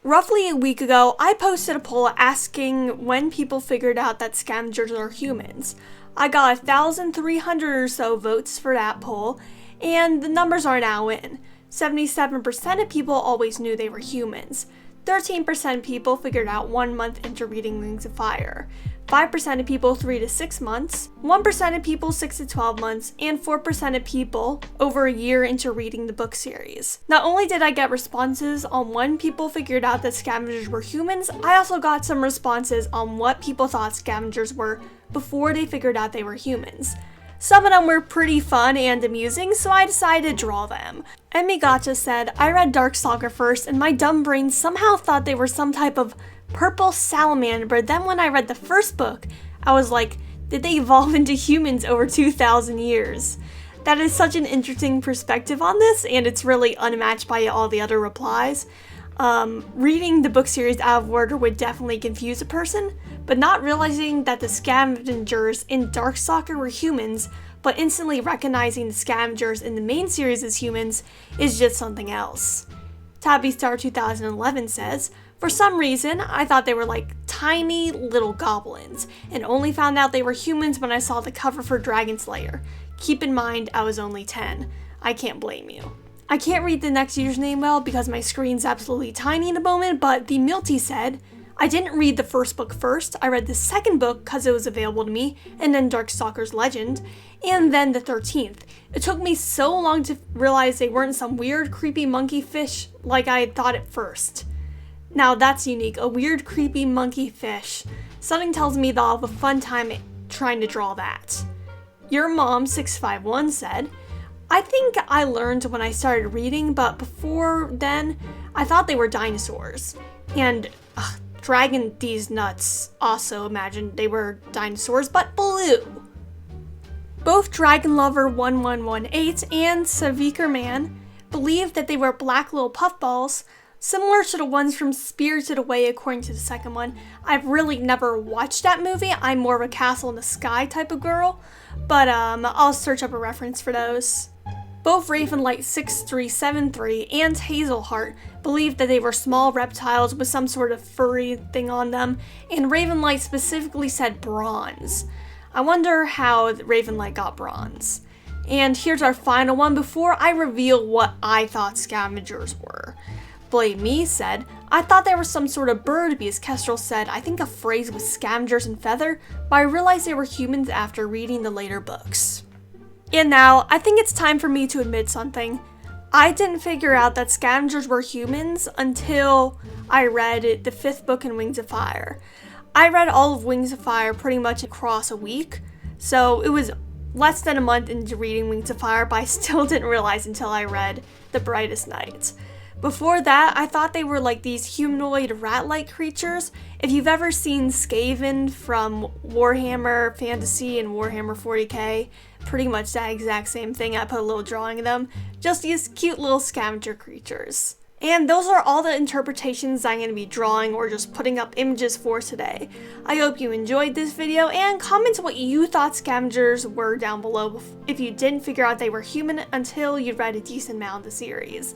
Roughly a week ago, I posted a poll asking when people figured out that scavengers are humans. I got 1,300 or so votes for that poll, and the numbers are now in. 77% of people always knew they were humans. 13% of people figured out 1 month into reading Wings of Fire. 5% of people 3 to 6 months, 1% of people 6 to 12 months, and 4% of people over a year into reading the book series. Not only did I get responses on when people figured out that scavengers were humans, I also got some responses on what people thought scavengers were before they figured out they were humans. Some of them were pretty fun and amusing, so I decided to draw them. Emmy Gotcha said, I read Darkstalker first and my dumb brain somehow thought they were some type of purple salamander, but then when I read the first book, I was like, did they evolve into humans over 2,000 years? That is such an interesting perspective on this, and it's really unmatched by all the other replies. Reading the book series out of order would definitely confuse a person, but not realizing that the scavengers in Darkstalker were humans, but instantly recognizing the scavengers in the main series as humans is just something else. Tabby Star 2011 says, for some reason, I thought they were like tiny little goblins, and only found out they were humans when I saw the cover for Dragon Slayer. Keep in mind, I was only 10. I can't blame you. I can't read the next username well because my screen's absolutely tiny in the moment, but the Milty said, I didn't read the first book first, I read the second book because it was available to me, and then Darkstalker's Legend, and then the 13th. It took me so long to realize they weren't some weird, creepy monkey fish like I had thought at first. Now that's unique, a weird, creepy monkey fish. Something tells me they'll have a fun time trying to draw that. Your Mom 651 said, I think I learned when I started reading, but before then, I thought they were dinosaurs. And Dragon These Nuts also imagined they were dinosaurs, but blue. Both Dragon Lover 1118 and Saviker Man believed that they were black little puffballs, similar to the ones from Spirited Away according to the second one. I've really never watched that movie. I'm more of a Castle in the Sky type of girl, but I'll search up a reference for those. Both Ravenlight 6373 and Hazelheart believed that they were small reptiles with some sort of furry thing on them, and Ravenlight specifically said bronze. I wonder how Ravenlight got bronze. And here's our final one before I reveal what I thought scavengers were. Blame Me said, I thought they were some sort of bird because Kestrel said, I think a phrase with scavengers and feather, but I realized they were humans after reading the later books. And now, I think it's time for me to admit something. I didn't figure out that scavengers were humans until I read the 5th book in Wings of Fire. I read all of Wings of Fire pretty much across a week, so it was less than a month into reading Wings of Fire, but I still didn't realize until I read The Brightest Night. Before that, I thought they were like these humanoid rat-like creatures. If you've ever seen Skaven from Warhammer Fantasy and Warhammer 40k, pretty much that exact same thing. I put a little drawing of them. Just these cute little scavenger creatures. And those are all the interpretations I'm going to be drawing or just putting up images for today. I hope you enjoyed this video, and comment what you thought scavengers were down below if you didn't figure out they were human until you read a decent amount of the series.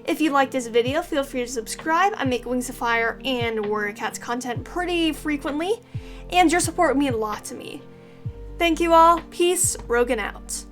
If you liked this video, feel free to subscribe. I make Wings of Fire and Warrior Cats content pretty frequently, and your support would mean a lot to me. Thank you all. Peace. Rogan out.